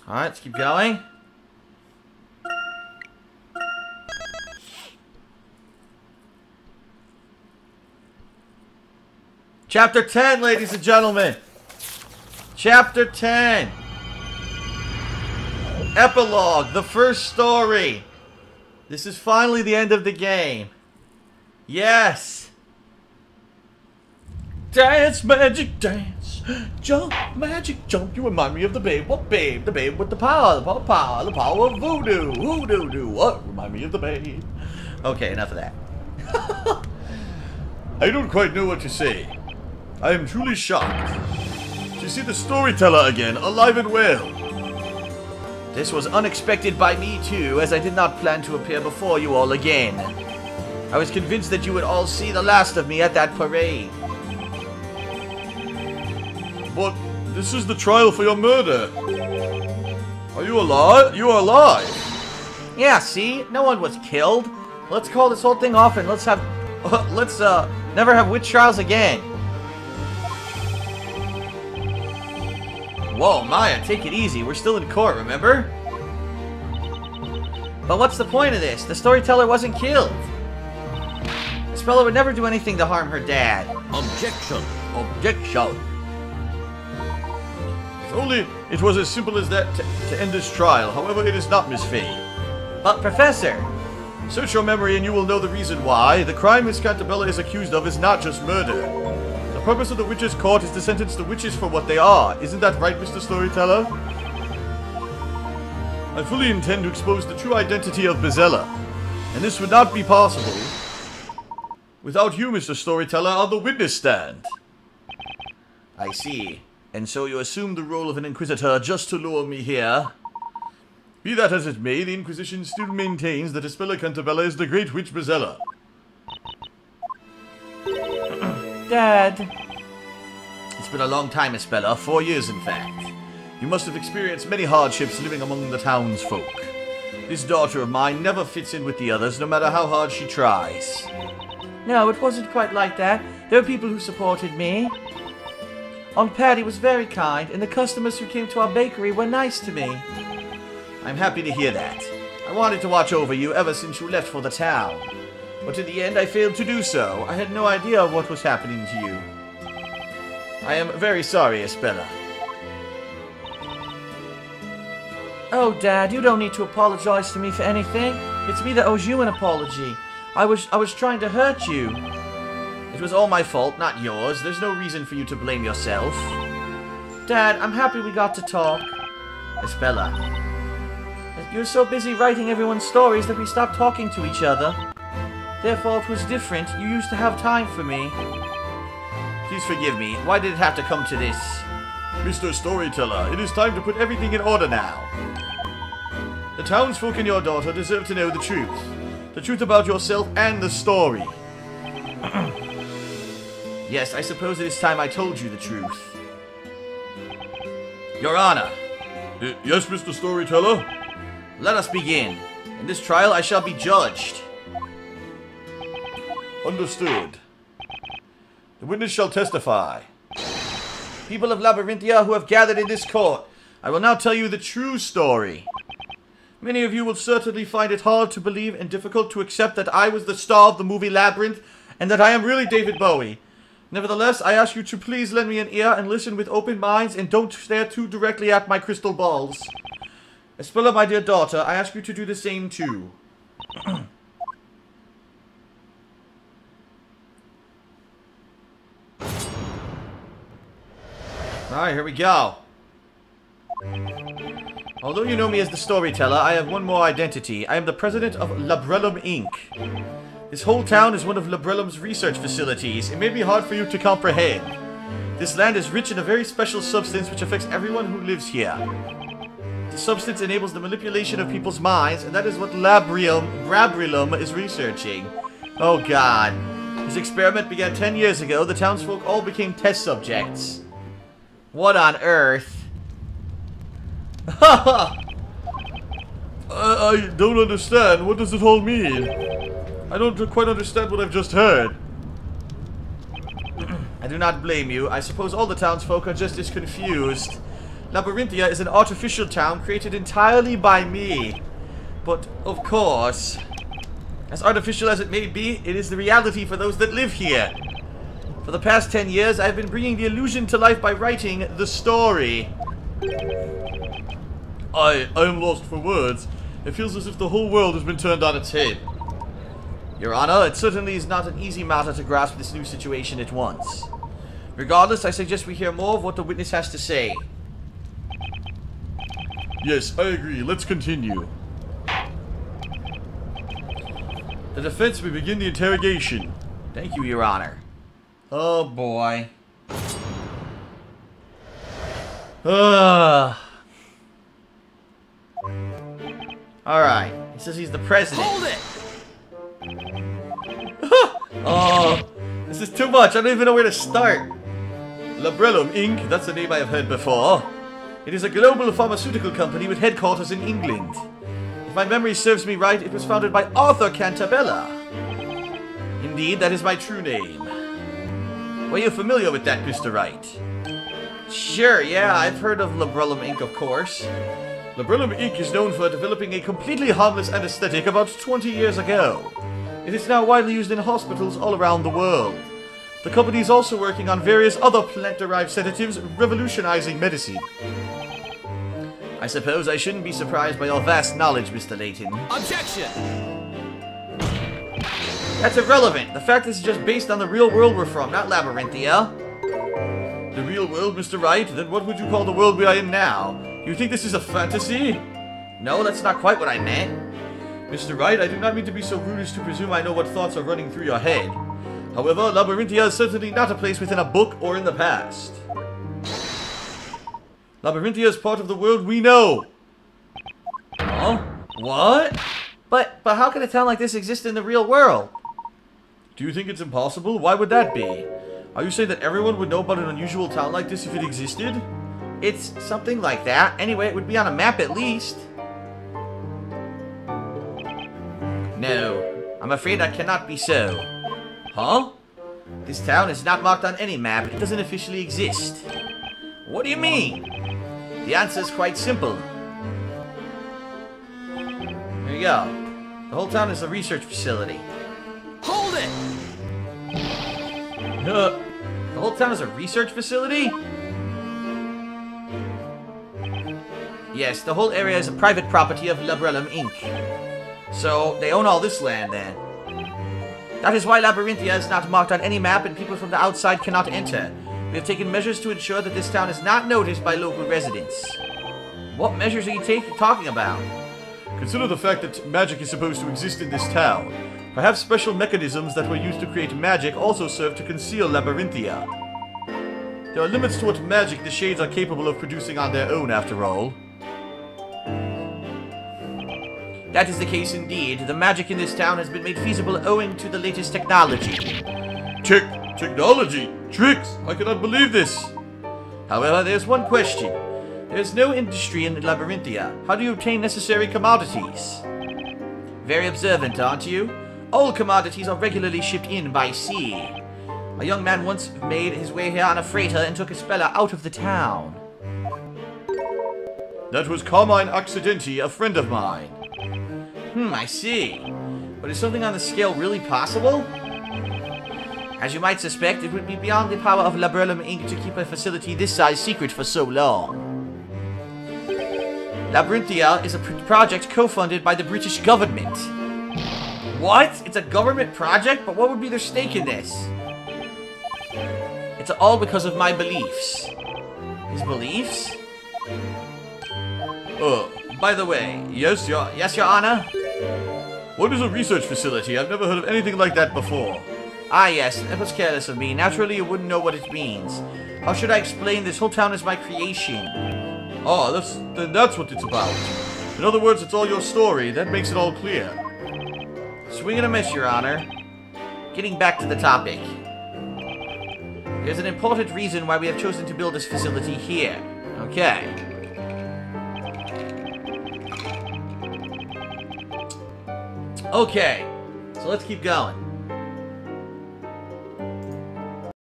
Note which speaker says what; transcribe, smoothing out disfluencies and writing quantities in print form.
Speaker 1: Alright, let's keep going. Chapter 10, ladies and gentlemen. Chapter 10. Epilogue, the first story. This is finally the end of the game. Yes. Dance, magic, dance. Jump, magic, jump. You remind me of the babe. What babe? The babe with the power. The power of voodoo. Voodoo. What? Remind me of the babe. Okay, enough of that. I don't quite know what to say. I am truly shocked to see the storyteller again, alive and well. This was unexpected by me too, as I did not plan to appear before you all again. I was convinced that you would all see the last of me at that parade. But this is the trial for your murder. Are you alive? You are alive. Yeah, see? No one was killed. Let's call this whole thing off and let's never have witch trials again. Whoa, Maya, take it easy. We're still in court, remember? But what's the point of this? The storyteller wasn't killed. Espella would never do anything to harm her dad. Objection. Objection. If only it was as simple as that to end this trial. However, it is not, Miss Fay. But, Professor... Search your memory and you will know the reason why. The crime Miss Cantabella is accused of is not just murder. The purpose of the witches' court is to sentence the witches for what they are. Isn't that right, Mr. Storyteller? I fully intend to expose the true identity of Bezella, and this would not be possible without you, Mr. Storyteller, on the witness stand. I see. And so you assumed the role of an Inquisitor just to lure me here? Be that as it may, the Inquisition still maintains that Espella Cantabella is the great witch Bezella. Dad. It's been a long time, Espella. 4 years, in fact. You must have experienced many hardships living among the townsfolk. This daughter of mine never fits in with the others, no matter how hard she tries. No, it wasn't quite like that. There were people who supported me. Aunt Patty was very kind, and the customers who came to our bakery were nice to me. I'm happy to hear that. I wanted to watch over you ever since you left for the town. But in the end, I failed to do so. I had no idea what was happening to you. I am very sorry, Espella. Oh, Dad, you don't need to apologize to me for anything. It's me that owes you an apology. I was trying to hurt you. It was all my fault, not yours. There's no reason for you to blame yourself. Dad, I'm happy we got to talk. Espella. You're so busy writing everyone's stories that we stopped talking to each other. Therefore, it was different. You used to have time for me. Please forgive me. Why did it have to come to this? Mr. Storyteller, it is time to put everything in order now. The townsfolk and your daughter deserve to know the truth. The truth about yourself and the story. Yes, I suppose it is time I told you the truth. Your Honor. Yes, Mr. Storyteller? Let us begin. In this trial, I shall be judged. Understood. The witness shall testify. People of Labyrinthia who have gathered in this court, I will now tell you the true story. Many of you will certainly find it hard to believe and difficult to accept that I was the star of the movie Labyrinth, and that I am really David Bowie. Nevertheless, I ask you to please lend me an ear and listen with open minds, and don't stare too directly at my crystal balls. Espella, my dear daughter, I ask you to do the same too. Alright, here we go. Although you know me as the storyteller, I have one more identity. I am the president of Labrellum Inc. This whole town is one of Labrellum's research facilities. It may be hard for you to comprehend. This land is rich in a very special substance which affects everyone who lives here. The substance enables the manipulation of people's minds, and that is what Labrellum is researching. Oh god. This experiment began 10 years ago. The townsfolk all became test subjects. What on earth? I don't understand. What does it all mean? I don't quite understand what I've just heard. I do not blame you. I suppose all the townsfolk are just as confused. Labyrinthia is an artificial town created entirely by me. But, of course, as artificial as it may be, it is the reality for those that live here. For the past 10 years, I've been bringing the illusion to life by writing the story. I am lost for words. It feels as if the whole world has been turned on its head. Your Honor, it certainly is not an easy matter to grasp this new situation at once. Regardless, I suggest we hear more of what the witness has to say.
Speaker 2: Yes, I agree. Let's continue. The defense may begin the interrogation.
Speaker 1: Thank you, Your Honor. Oh, boy. Alright. He says he's the president.
Speaker 3: Hold it!
Speaker 1: Oh, this is too much. I don't even know where to start.
Speaker 2: Labrellum Inc., that's a name I have heard before.
Speaker 1: It is a global pharmaceutical company with headquarters in England. If my memory serves me right, it was founded by Arthur Cantabella. Indeed, that is my true name. Were you familiar with that, Mr. Wright? Sure, yeah, I've heard of Labrellum Inc., of course.
Speaker 2: Labrellum Inc. is known for developing a completely harmless anesthetic about 20 years ago.
Speaker 1: It is now widely used in hospitals all around the world.
Speaker 2: The company is also working on various other plant-derived sedatives, revolutionizing medicine.
Speaker 1: I suppose I shouldn't be surprised by your vast knowledge, Mr. Layton.
Speaker 3: Objection!
Speaker 1: That's irrelevant. The fact is just based on the real world we're from, not Labyrinthia.
Speaker 2: The real world, Mr. Wright? Then what would you call the world we are in now? You think this is a fantasy?
Speaker 1: No, that's not quite what I meant.
Speaker 2: Mr. Wright, I do not mean to be so rude as to presume I know what thoughts are running through your head. However, Labyrinthia is certainly not a place within a book or in the past. Labyrinthia is part of the world we know.
Speaker 1: Huh? What? But how can a town like this exist in the real world?
Speaker 2: Do you think it's impossible? Why would that be? Are you saying that everyone would know about an unusual town like this if it existed?
Speaker 1: It's something like that. Anyway, it would be on a map at least. No, I'm afraid that cannot be so.
Speaker 2: Huh?
Speaker 1: This town is not marked on any map. It doesn't officially exist.
Speaker 2: What do you mean?
Speaker 1: The answer is quite simple. There you go. The whole town is a research facility.
Speaker 3: Hold it!
Speaker 1: The whole town is a research facility? Yes, the whole area is a private property of Labrellum Inc. So, they own all this land, then. That is why Labyrinthia is not marked on any map and people from the outside cannot enter. We have taken measures to ensure that this town is not noticed by local residents. What measures are you talking about?
Speaker 2: Consider the fact that magic is supposed to exist in this town. Perhaps special mechanisms that were used to create magic also serve to conceal Labyrinthia. There are limits to what magic the Shades are capable of producing on their own, after all.
Speaker 1: That is the case indeed. The magic in this town has been made feasible owing to the latest technology.
Speaker 2: Technology? Tricks? I cannot believe this.
Speaker 1: However, there's one question. There's no industry in Labyrinthia. How do you obtain necessary commodities? Very observant, aren't you? All commodities are regularly shipped in by sea. A young man once made his way here on a freighter and took a speller out of the town.
Speaker 2: That was Carmine Accidenti, a friend of mine.
Speaker 1: I see. But is something on the scale really possible? As you might suspect, it would be beyond the power of Labrellum Inc. to keep a facility this size secret for so long. Labyrinthia is a project co-funded by the British government. What? It's a government project? But what would be their stake in this? It's all because of my beliefs. His beliefs?
Speaker 2: By the way,
Speaker 1: Yes, Your Honor?
Speaker 2: What is a research facility? I've never heard of anything like that before.
Speaker 1: Ah, yes, that was careless of me. Naturally, you wouldn't know what it means. How should I explain? This whole town is my creation.
Speaker 2: Oh, then that's what it's about. In other words, it's all your story. That makes it all clear.
Speaker 1: Swing and a miss, Your Honor. Getting back to the topic. There's an important reason why we have chosen to build this facility here. Okay. Okay, so let's keep going.